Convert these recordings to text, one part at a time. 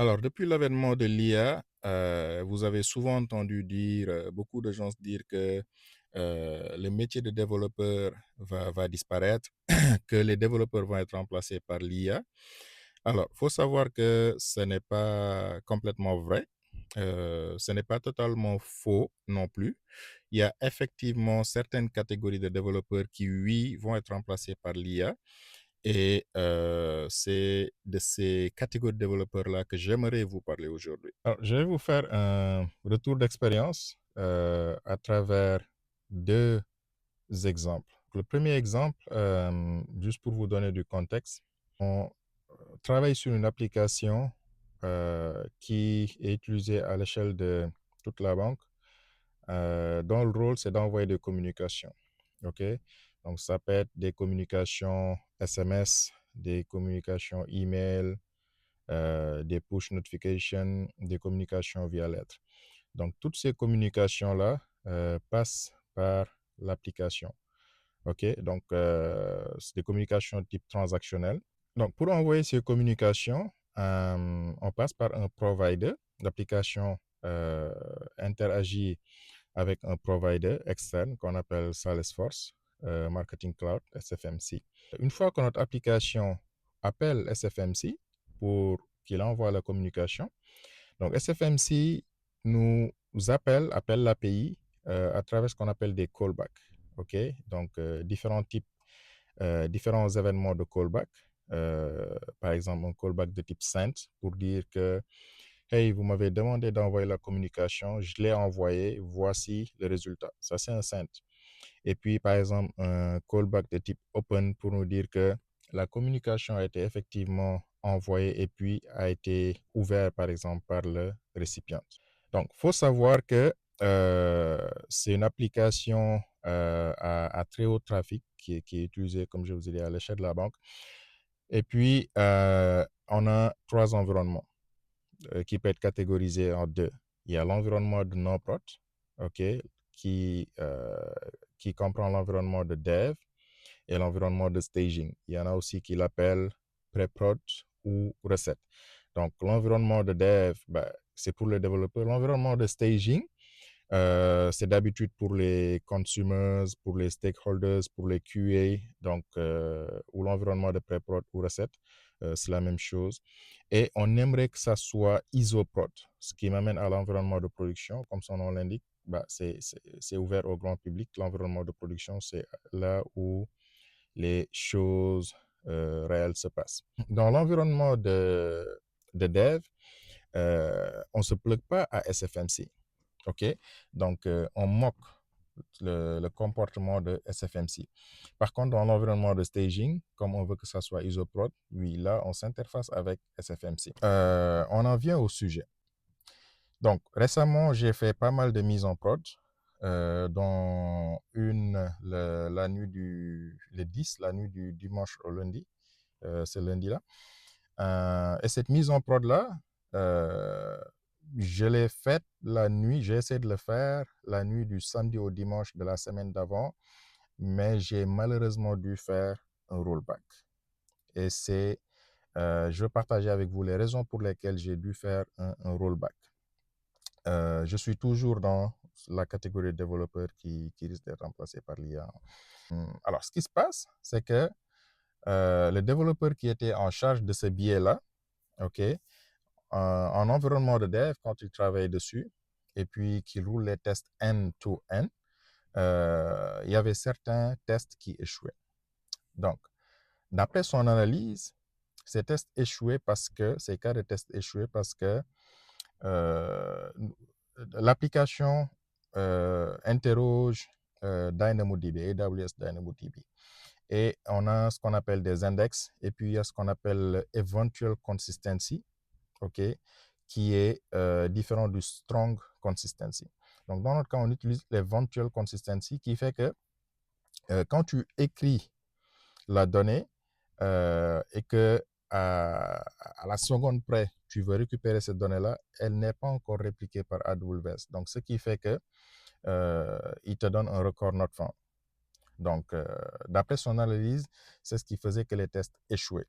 Alors, depuis l'avènement de l'IA, vous avez souvent entendu dire, beaucoup de gens se dire que le métier de développeur va disparaître, que les développeurs vont être remplacés par l'IA. Alors, il faut savoir que ce n'est pas complètement vrai. Ce n'est pas totalement faux non plus. Il y a effectivement certaines catégories de développeurs qui, oui, vont être remplacés par l'IA. Et c'est de ces catégories de développeurs-là que j'aimerais vous parler aujourd'hui. Alors, je vais vous faire un retour d'expérience à travers deux exemples. Le premier exemple, juste pour vous donner du contexte, on travaille sur une application qui est utilisée à l'échelle de toute la banque, dont le rôle, c'est d'envoyer des communications. OK? Donc, ça peut être des communications SMS, des communications email, des push notifications, des communications via lettre. Donc, toutes ces communications-là passent par l'application. OK? Donc, c'est des communications type transactionnel. Donc, pour envoyer ces communications, on passe par un provider. L'application interagit avec un provider externe qu'on appelle Salesforce Marketing Cloud, SFMC. Une fois que notre application appelle SFMC pour qu'il envoie la communication, donc SFMC nous appelle l'API à travers ce qu'on appelle des callbacks. OK? Donc, différents événements de callback. Par exemple, un callback de type send pour dire que hey, vous m'avez demandé d'envoyer la communication, je l'ai envoyé, voici le résultat. Ça, c'est un send. Et puis, par exemple, un callback de type open pour nous dire que la communication a été effectivement envoyée et puis a été ouverte, par exemple, par le récipient. Donc, il faut savoir que c'est une application à très haut trafic qui est utilisée, comme je vous ai dit, à l'échelle de la banque. Et puis, on a trois environnements qui peut être catégorisé en deux. Il y a l'environnement de non-prod, OK, qui, euh, qui comprend l'environnement de dev et l'environnement de staging. Il y en a aussi qui l'appellent pré-prod ou recette. Donc, l'environnement de dev, ben, c'est pour les développeurs. L'environnement de staging, c'est d'habitude pour les consumers, pour les stakeholders, pour les QA, donc, ou l'environnement de pré-prod ou recette, c'est la même chose. Et on aimerait que ça soit isoprod, ce qui m'amène à l'environnement de production. Comme son nom l'indique, bah, c'est ouvert au grand public. L'environnement de production, c'est là où les choses réelles se passent. Dans l'environnement de dev, on ne se plug pas à SFMC. OK? Donc, on moque le comportement de SFMC. Par contre, dans l'environnement de staging, comme on veut que ça soit isoprod, oui, là, on s'interface avec SFMC. On en vient au sujet. Donc, récemment, j'ai fait pas mal de mises en prod, dont une la nuit le 10, la nuit du dimanche au lundi, ce lundi-là. Et cette mise en prod-là, je l'ai faite la nuit, j'ai essayé de le faire la nuit du samedi au dimanche de la semaine d'avant, mais j'ai malheureusement dû faire un rollback. Et je vais partager avec vous les raisons pour lesquelles j'ai dû faire un rollback. Je suis toujours dans la catégorie de développeurs qui risque d'être remplacé par l'IA. Alors, ce qui se passe, c'est que le développeur qui était en charge de ce biais-là, OK, en environnement de dev, quand il travaille dessus, et puis qu'il roule les tests end-to-end, il y avait certains tests qui échouaient. Donc, d'après son analyse, ces tests échouaient ces cas de tests échouaient parce que euh, l'application interroge DynamoDB, AWS DynamoDB. Et on a ce qu'on appelle des index, et puis il y a ce qu'on appelle eventual consistency, OK, qui est différent du strong consistency. Donc, dans notre cas, on utilise l'eventual consistency qui fait que quand tu écris la donnée et que à la seconde près, tu veux récupérer cette donnée-là, elle n'est pas encore répliquée par AWS. Donc, ce qui fait que il te donne un record not found. Donc, d'après son analyse, c'est ce qui faisait que les tests échouaient.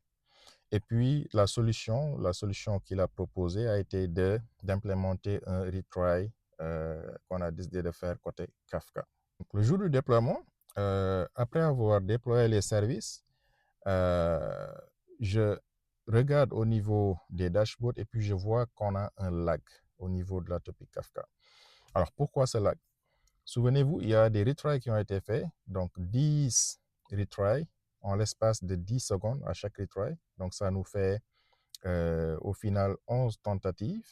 Et puis, la solution qu'il a proposée a été d'implémenter un retry qu'on a décidé de faire côté Kafka. Donc, le jour du déploiement, après avoir déployé les services, je regarde au niveau des dashboards et puis je vois qu'on a un lag au niveau de la topic Kafka. Alors, pourquoi ce lag? Souvenez-vous, il y a des retries qui ont été faits, donc 10 retries en l'espace de 10 secondes à chaque retry. Donc, ça nous fait au final 11 tentatives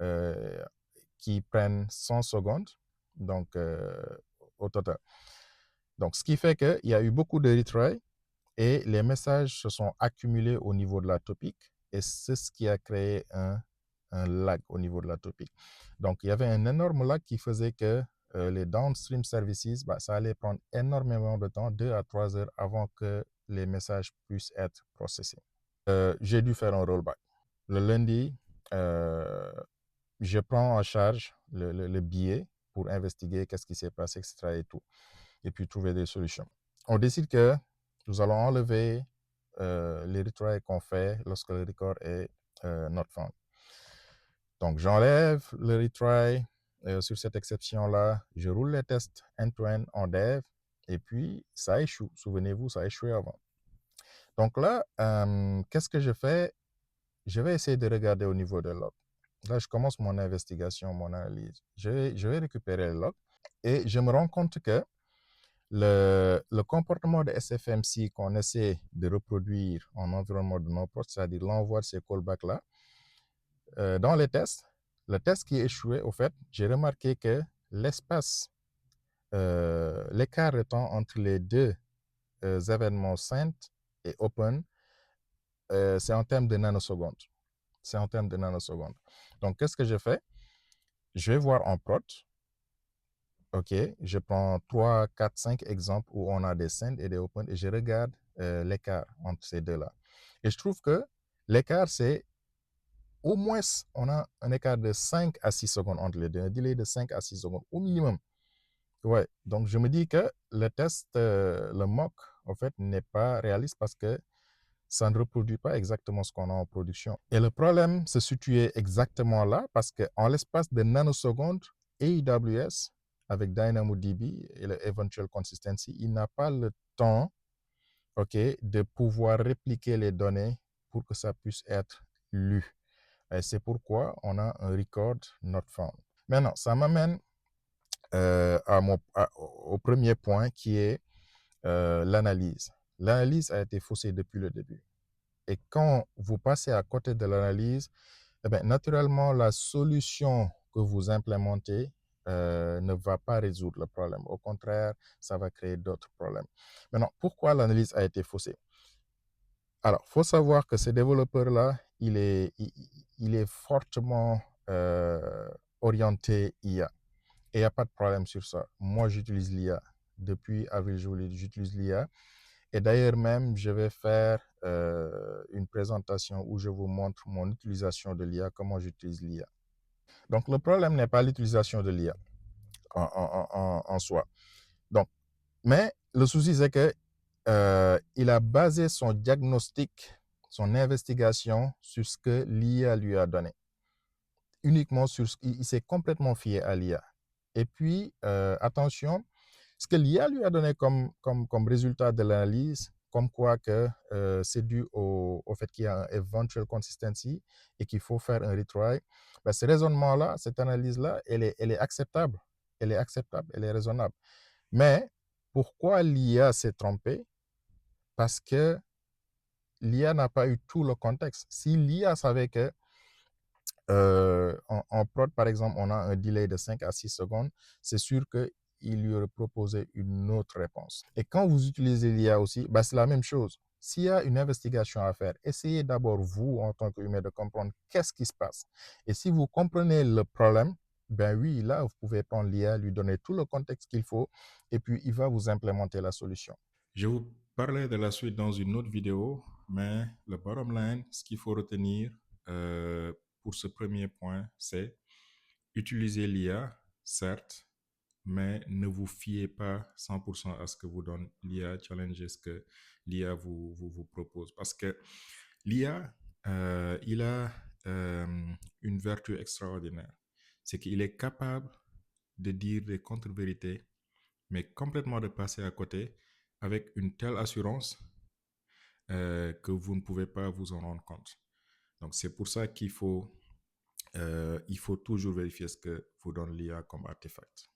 euh, qui prennent 100 secondes, donc au total. Donc, ce qui fait qu'il y a eu beaucoup de retries et les messages se sont accumulés au niveau de la topic et c'est ce qui a créé un lag au niveau de la topic. Donc, il y avait un énorme lag qui faisait que les downstream services, ça allait prendre énormément de temps, 2 à 3 heures avant que les messages puissent être processés. J'ai dû faire un rollback. Le lundi, je prends en charge le billet pour investiguer qu'est-ce qui s'est passé, etc. et tout, et puis trouver des solutions. On décide que nous allons enlever les retries qu'on fait lorsque le record est not found. Donc, j'enlève le retry sur cette exception-là. Je roule les tests end-to-end en dev et puis ça échoue. Souvenez-vous, ça a échoué avant. Donc là, qu'est-ce que je fais? Je vais essayer de regarder au niveau de log. Là, je commence mon investigation, mon analyse. Je vais récupérer le log et je me rends compte que le comportement de SFMC qu'on essaie de reproduire en environnement de non-prod, c'est-à-dire l'envoi de ces callbacks-là, dans les tests, le test qui échouait, au fait, j'ai remarqué que l'espace, l'écart de temps entre les deux événements sent et open, c'est en termes de nanosecondes. C'est en termes de nanosecondes. Donc, qu'est-ce que je fais? Je vais voir en prod. OK, je prends 3, 4, 5 exemples où on a des send et des open et je regarde l'écart entre ces deux-là. Et je trouve que l'écart, c'est au moins, on a un écart de 5 à 6 secondes entre les deux, un délai de 5 à 6 secondes au minimum. Ouais, donc je me dis que le test, le mock, en fait, n'est pas réaliste parce que ça ne reproduit pas exactement ce qu'on a en production. Et le problème se situait exactement là parce qu'en l'espace de nanosecondes, AWS, avec DynamoDB et le Eventual Consistency, il n'a pas le temps, OK, de pouvoir répliquer les données pour que ça puisse être lu. Et c'est pourquoi on a un record not found. Maintenant, ça m'amène au premier point qui est l'analyse. L'analyse a été faussée depuis le début. Et quand vous passez à côté de l'analyse, eh bien, naturellement, la solution que vous implémentez ne va pas résoudre le problème. Au contraire, ça va créer d'autres problèmes. Maintenant, pourquoi l'analyse a été faussée? Alors, il faut savoir que ce développeur-là, il est fortement orienté IA. Et il n'y a pas de problème sur ça. Moi, j'utilise l'IA. Depuis avril, j'utilise l'IA. Et d'ailleurs même, je vais faire une présentation où je vous montre mon utilisation de l'IA, comment j'utilise l'IA. Donc, le problème n'est pas l'utilisation de l'IA en soi. Donc, mais le souci, c'est que il a basé son diagnostic, son investigation sur ce que l'IA lui a donné. Uniquement sur ce qu'il s'est complètement fié à l'IA. Et puis, attention, ce que l'IA lui a donné comme résultat de l'analyse, comme quoi que c'est dû au fait qu'il y a un eventual consistency et qu'il faut faire un retry, ben, ce raisonnement-là, cette analyse-là, elle est acceptable. Elle est acceptable, elle est raisonnable. Mais pourquoi l'IA s'est trompée? Parce que l'IA n'a pas eu tout le contexte. Si l'IA savait que en prod, par exemple, on a un delay de 5 à 6 secondes, c'est sûr qu'il lui aurait proposé une autre réponse. Et quand vous utilisez l'IA aussi, bah, c'est la même chose. S'il y a une investigation à faire, essayez d'abord, vous, en tant qu'humain, de comprendre qu'est-ce qui se passe. Et si vous comprenez le problème, ben oui, là, vous pouvez prendre l'IA, lui donner tout le contexte qu'il faut, et puis il va vous implémenter la solution. Je vous parlerai de la suite dans une autre vidéo, mais le bottom line, ce qu'il faut retenir pour ce premier point, c'est utiliser l'IA, certes, mais ne vous fiez pas 100% à ce que vous donne l'IA, challengez ce que l'IA vous propose. Parce que L'IA, il a une vertu extraordinaire. C'est qu'il est capable de dire des contre-vérités, mais complètement de passer à côté avec une telle assurance que vous ne pouvez pas vous en rendre compte. Donc, c'est pour ça qu'il faut toujours vérifier ce que vous donne l'IA comme artefact.